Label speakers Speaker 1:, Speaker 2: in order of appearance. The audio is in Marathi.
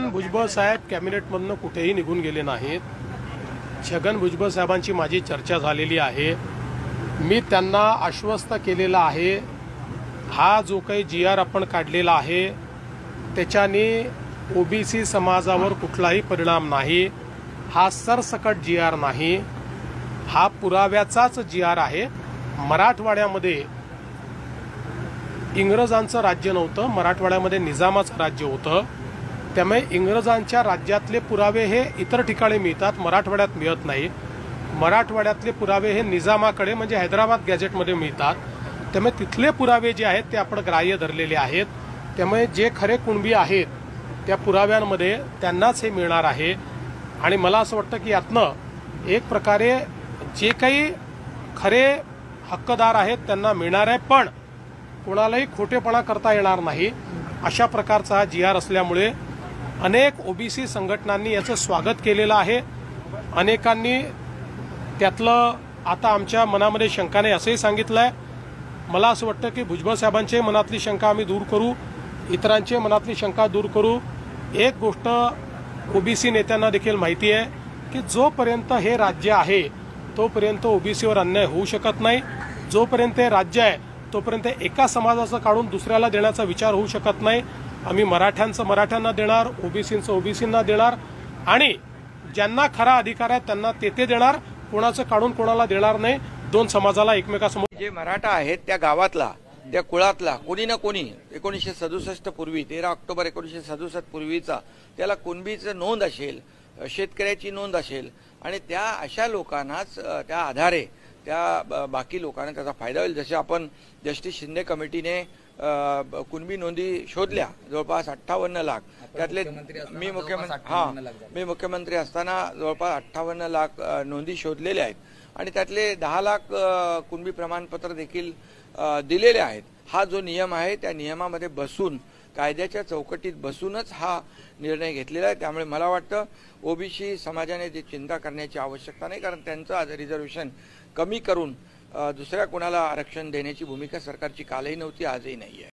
Speaker 1: छगन भुजबळ साहेब कॅबिनेटमधून कुठेही निघून गेले नाहीत। छगन भुजबळ साहेबांची माझी चर्चा झालेली आहे। मी त्यांना आश्वस्त केलेलं आहे, हा जो काही GR आपण काढलेला आहे त्याच्याने ओबीसी समाजावर कुठलाही परिणाम नाही। हा सरसकट GR नाही, हा पुराव्याचाच GR आहे। मराठवाड्यामध्ये इंग्रजांचं राज्य नव्हतं, मराठवाड्यामध्ये निजामाचं राज्य होतं। त्यामुळे इंग्रजांच्या राज्यातले पुरावे हे इतर ठिकाणी मिळतात, मराठवाड्यात मिळत नाही। मराठवाड्यातले पुरावे हे निजामाकडे म्हणजे हैदराबाद गॅझेटमध्ये मिळतात। त्यामुळे तिथले पुरावे जे आहेत ते आपण ग्राह्य धरलेले आहेत। त्यामुळे जे खरे कुणबी आहेत त्या पुराव्यांमध्ये त्यांनाच हे मिळणार आहे। आणि मला असं वाटतं की यातनं एक प्रकारे जे काही खरे हक्कदार आहेत त्यांना मिळणार आहे, पण कोणालाही खोटेपणा करता येणार नाही अशा प्रकारचा हा GR असल्यामुळे अनेक ओबीसी संघटनांनी याचं स्वागत केलेलं आहे। अनेकांनी त्यातलं आता आमच्या मनामध्ये शंका नाही असंही सांगितलंय। मला असं वाटतं की भुजबळ साहेबांच्या मनातली शंका आम्ही दूर करू, इतरांच्या मनातली शंका दूर करू। एक गोष्ट ओबीसी नेत्यांना देखील माहिती आहे की जोपर्यंत हे राज्य आहे तोपर्यंत ओबीसीवर अन्याय होऊ शकत नाही। जोपर्यंत हे राज्य आहे तोपर्यंत एका समाजाचं काढून दुसऱ्याला देण्याचा विचार होऊ शकत नाही। आम्ही मराठ्यांचं मराठ्यांना देणार, ओबीसींचं ओबीसींना देणार आणि ज्यांना खरा अधिकार आहे त्यांना ते देणार, कोणाचं काढून कोणाला देणार नाही। दोन समाजाला एकमेकांसमोर
Speaker 2: जे मराठा आहेत त्या गावातला त्या कुळातला कोणी ना कोणी 1967 पूर्वी 13 ऑक्टोबर 1967 पूर्वीचा त्याला कुणबीचं नोंद असेल, शेतकऱ्याची नोंद असेल आणि त्या अशा लोकांनाच त्या आधारे त्या बाकी लोकांना त्याचा फायदा होईल। जसे आपण जस्टिस शिंदे कमिटीने कुणबी नोंदी शोधल्या जवळपास 58 लाख, त्यातले मी मुख्यमंत्री असताना जवळपास 58 लाख नोंदी शोधलेल्या आहेत आणि त्यातले 10 लाख कुणबी प्रमाणपत्र देखील दिलेले आहेत। हा जो नियम आहे त्या नियमामध्ये बसून कायद्याच्या चौकटीत बसूनच हा निर्णय घेतलेला आहे। त्यामुळे मला वाटतं ओबीसी समाजाने जी चिंता करण्याची आवश्यकता नाही, कारण त्यांचं रिझर्वेशन कमी करून दुसऱ्या कोणाला आरक्षण देण्याची भूमिका सरकारची कालही नव्हती, आजही नाही आहे।